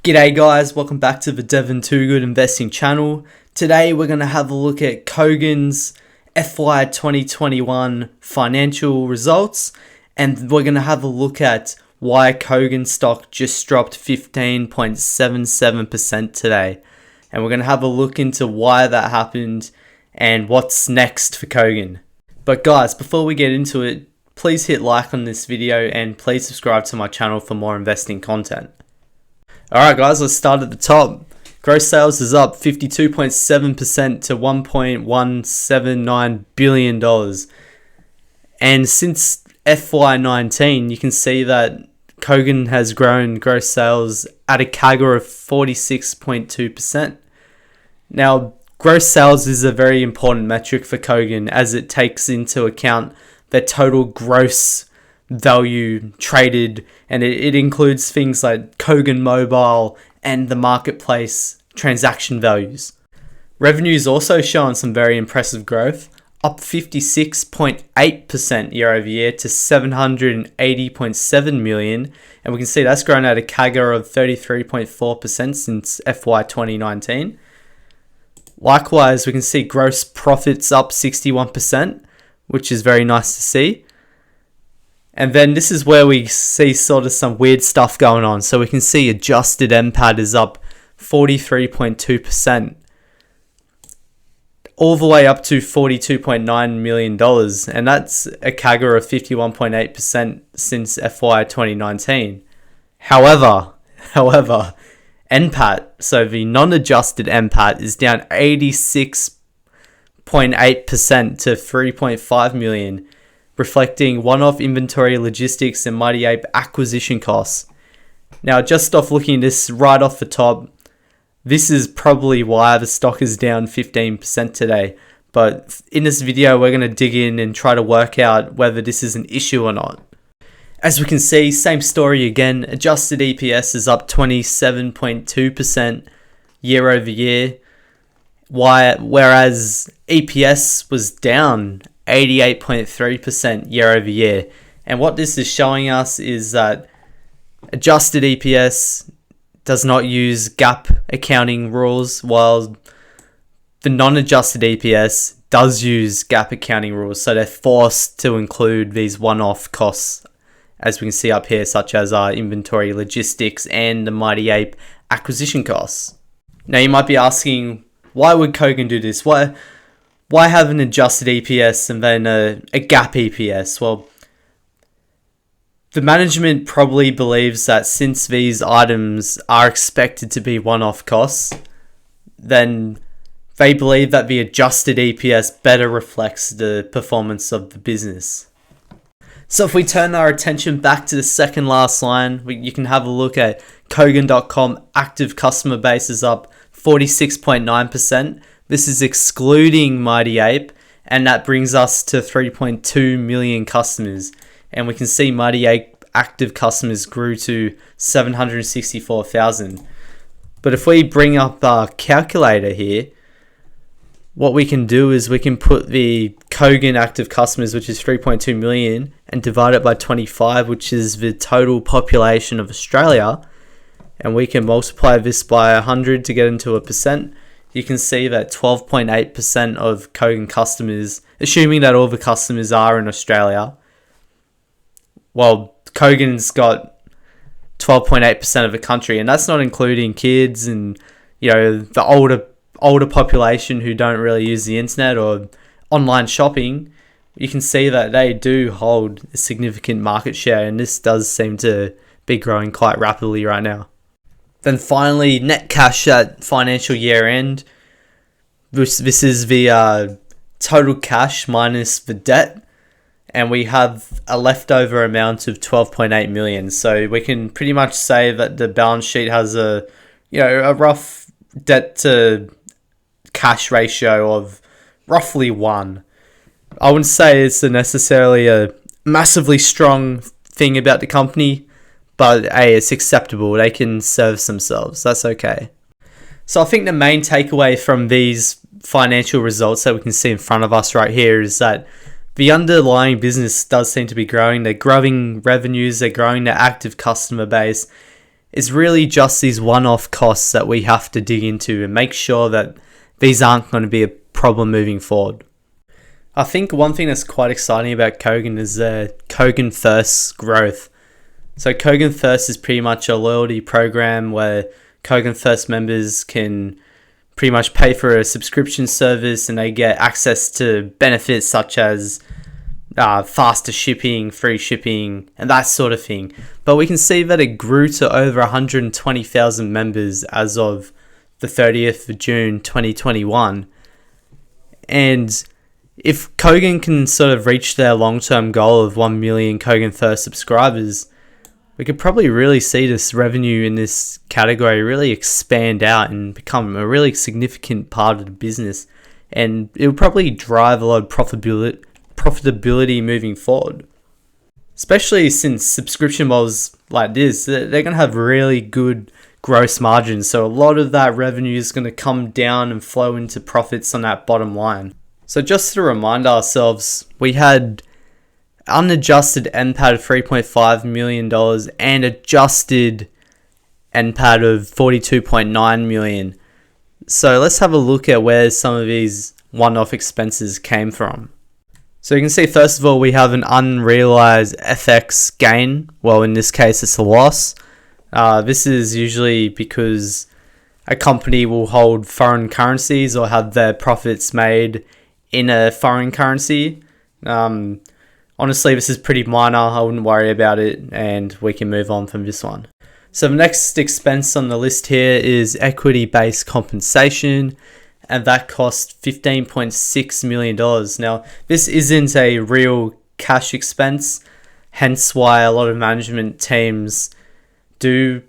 G'day guys, welcome back to the Devon Too Good Investing channel. Today we're going to have a look at Kogan's FY21 financial results, and we're going to have a look at why Kogan stock just dropped 15.77% today. And we're going to have a look into why that happened and what's next for Kogan. But guys, before we get into it, please hit like on this video and please subscribe to my channel for more investing content. Alright guys, let's start at the top. Gross sales is up 52.7% to $1.179 billion. And since FY19, you can see that Kogan has grown gross sales at a CAGR of 46.2%. Now, gross sales is a very important metric for Kogan as it takes into account their total gross value traded, and it includes things like Kogan Mobile and the marketplace transaction values. Revenue is also showing some very impressive growth, up 56.8% year over year to $780.7 million, and we can see that's grown at a CAGR of 33.4% since FY 2019. Likewise, we can see gross profits up 61%, which is very nice to see. And then this is where we see sort of some weird stuff going on. So we can see adjusted NPAT is up 43.2%, all the way up to $42.9 million. And that's a CAGR of 51.8% since FY 2019. However, NPAT, so the non-adjusted NPAT is down 86.8% to $3.5 million. Reflecting one-off inventory logistics and Mighty Ape acquisition costs. Now, just off looking at this right off the top, this is probably why the stock is down 15% today. But in this video, we're going to dig in and try to work out whether this is an issue or not. As we can see, same story again. Adjusted EPS is up 27.2% year over year, whereas EPS was down 88.3% year over year. And what this is showing us is that adjusted EPS does not use GAAP accounting rules, while the non-adjusted EPS does use GAAP accounting rules. So they're forced to include these one-off costs, as we can see up here, such as our inventory logistics and the Mighty Ape acquisition costs. Now you might be asking, why would Kogan do this? Why have an adjusted EPS and then a GAAP EPS? Well, the management probably believes that since these items are expected to be one-off costs, then they believe that the adjusted EPS better reflects the performance of the business. So if we turn our attention back to the second last line, you can have a look at Kogan.com. Active customer base is up 46.9%. This is excluding Mighty Ape, and that brings us to 3.2 million customers. And we can see Mighty Ape active customers grew to 764,000. But if we bring up our calculator here, what we can do is we can put the Kogan active customers, which is 3.2 million, and divide it by 25, which is the total population of Australia. And we can multiply this by 100 to get into a percent. You can see that 12.8% of Kogan customers, assuming that all the customers are in Australia, well, Kogan's got 12.8% of the country, and that's not including kids and, you know, the older population who don't really use the internet or online shopping. You can see that they do hold a significant market share, and this does seem to be growing quite rapidly right now. Then finally, net cash at financial year end. This is the total cash minus the debt. And we have a leftover amount of 12.8 million. So we can pretty much say that the balance sheet has a rough debt to cash ratio of roughly 1. I wouldn't say it's necessarily a massively strong thing about the company, but hey, it's acceptable. They can service themselves. That's okay. So I think the main takeaway from these financial results that we can see in front of us right here is that the underlying business does seem to be growing. They're growing revenues. They're growing their active customer base. It's really just these one-off costs that we have to dig into and make sure that these aren't going to be a problem moving forward. I think one thing that's quite exciting about Kogan is the Kogan First growth. So Kogan First is pretty much a loyalty program where Kogan First members can pretty much pay for a subscription service and they get access to benefits such as faster shipping, free shipping, and that sort of thing. But we can see that it grew to over 120,000 members as of the 30th of June 2021. And if Kogan can sort of reach their long-term goal of 1 million Kogan First subscribers, we could probably really see this revenue in this category really expand out and become a really significant part of the business. And it will probably drive a lot of profitability moving forward. Especially since subscription models like this, they're going to have really good gross margins. So a lot of that revenue is going to come down and flow into profits on that bottom line. So just to remind ourselves, we had unadjusted NPAT of $3.5 million and adjusted NPAT of $42.9 million. So let's have a look at where some of these one-off expenses came from. So you can see, first of all, we have an unrealized FX gain. Well, in this case, it's a loss. This is usually because a company will hold foreign currencies or have their profits made in a foreign currency. Honestly, this is pretty minor. I wouldn't worry about it, and we can move on from this one. So the next expense on the list here is equity-based compensation, and that cost $15.6 million. Now, this isn't a real cash expense, hence why a lot of management teams do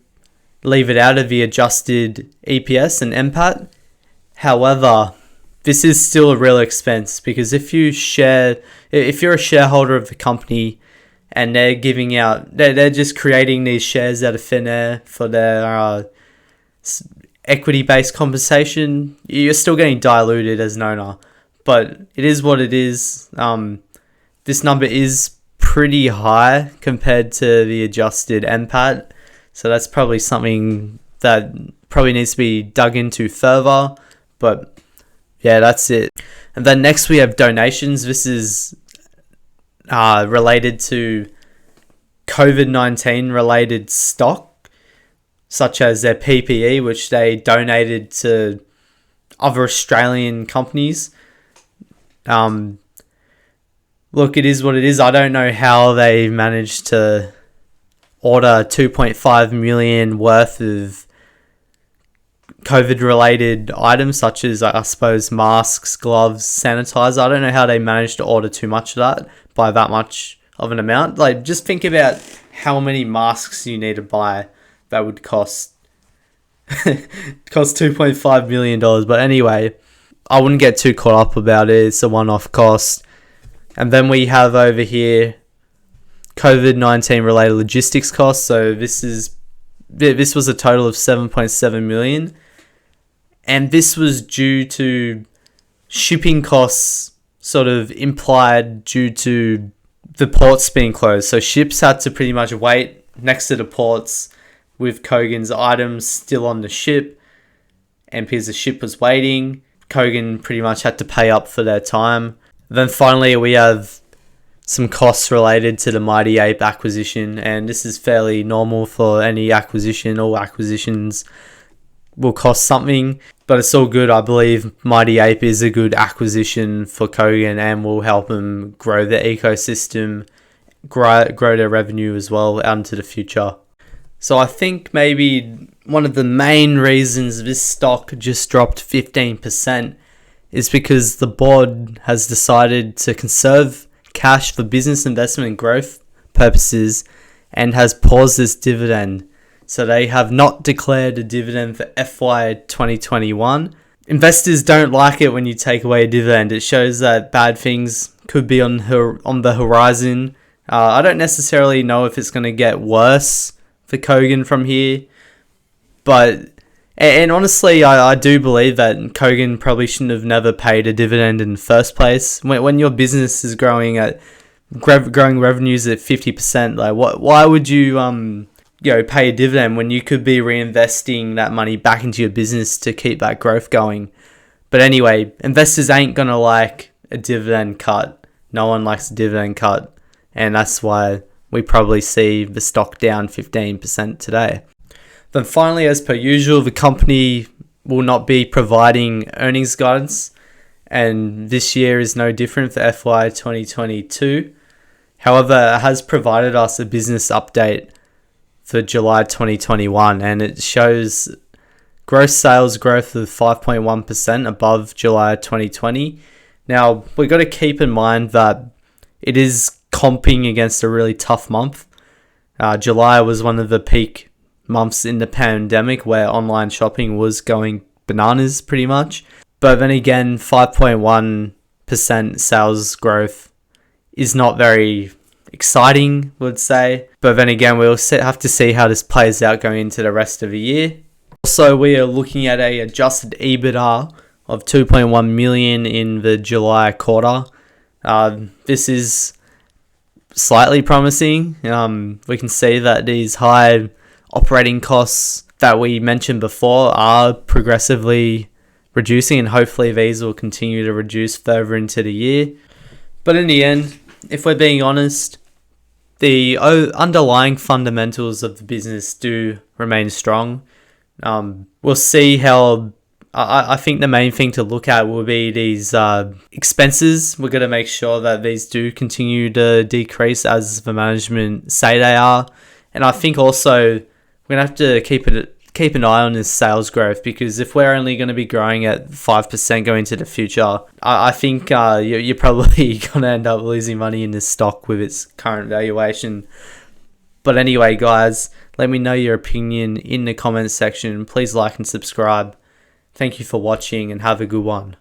leave it out of the adjusted EPS and NPAT. However, this is still a real expense, because if you're a shareholder of the company and they're just creating these shares out of thin air for their equity-based compensation, you're still getting diluted as an owner. But it is what it is. This number is pretty high compared to the adjusted NPAT, so that's probably something that probably needs to be dug into further. But yeah, that's it. And then next we have donations. This is related to COVID-19 related stock, such as their PPE, which they donated to other Australian companies. Look, it is what it is. I don't know how they managed to order 2.5 million worth of COVID-related items, such as, I suppose, masks, gloves, sanitizer. I don't know how they managed to order too much of that by that much of an amount. Like, just think about how many masks you need to buy that would cost $2.5 million. But anyway, I wouldn't get too caught up about it. It's a one-off cost. And then we have over here COVID-19 related logistics costs. So this was a total of $7.7 million. And this was due to shipping costs sort of implied due to the ports being closed. So ships had to pretty much wait next to the ports with Kogan's items still on the ship. And because the ship was waiting, Kogan pretty much had to pay up for their time. Then finally we have some costs related to the Mighty Ape acquisition. And this is fairly normal for any acquisition. All acquisitions will cost something, but it's all good. I believe Mighty Ape is a good acquisition for Kogan and will help them grow their ecosystem, grow their revenue as well out into the future. So I think maybe one of the main reasons this stock just dropped 15% is because the board has decided to conserve cash for business investment and growth purposes and has paused this dividend. So they have not declared a dividend for FY21. Investors don't like it when you take away a dividend. It shows that bad things could be on the horizon. I don't necessarily know if it's going to get worse for Kogan from here. And honestly, I do believe that Kogan probably shouldn't have never paid a dividend in the first place. When your business is growing revenues at 50%, like why would you pay a dividend when you could be reinvesting that money back into your business to keep that growth going. But anyway, investors ain't gonna like a dividend cut. No one likes a dividend cut, and that's why we probably see the stock down 15% today. Then finally, as per usual, the company will not be providing earnings guidance, and this year is no different for FY 2022. However, it has provided us a business update for July 2021, and it shows gross sales growth of 5.1% above July 2020. Now, we've got to keep in mind that it is comping against a really tough month. July was one of the peak months in the pandemic where online shopping was going bananas pretty much. But then again, 5.1% sales growth is not very exciting, would say. But then again, we'll have to see how this plays out going into the rest of the year. Also, we are looking at a adjusted EBITDA of 2.1 million in the July quarter. This is slightly promising. We can see that these high operating costs that we mentioned before are progressively reducing, and hopefully these will continue to reduce further into the year. But in the end, if we're being honest, the underlying fundamentals of the business do remain strong. We'll see how. I think the main thing to look at will be these expenses. We're going to make sure that these do continue to decrease as the management say they are. And I think also we're going to have to keep an eye on this sales growth, because if we're only going to be growing at 5% going into the future, I think you're probably going to end up losing money in this stock with its current valuation. But anyway, guys, let me know your opinion in the comments section. Please like and subscribe. Thank you for watching and have a good one.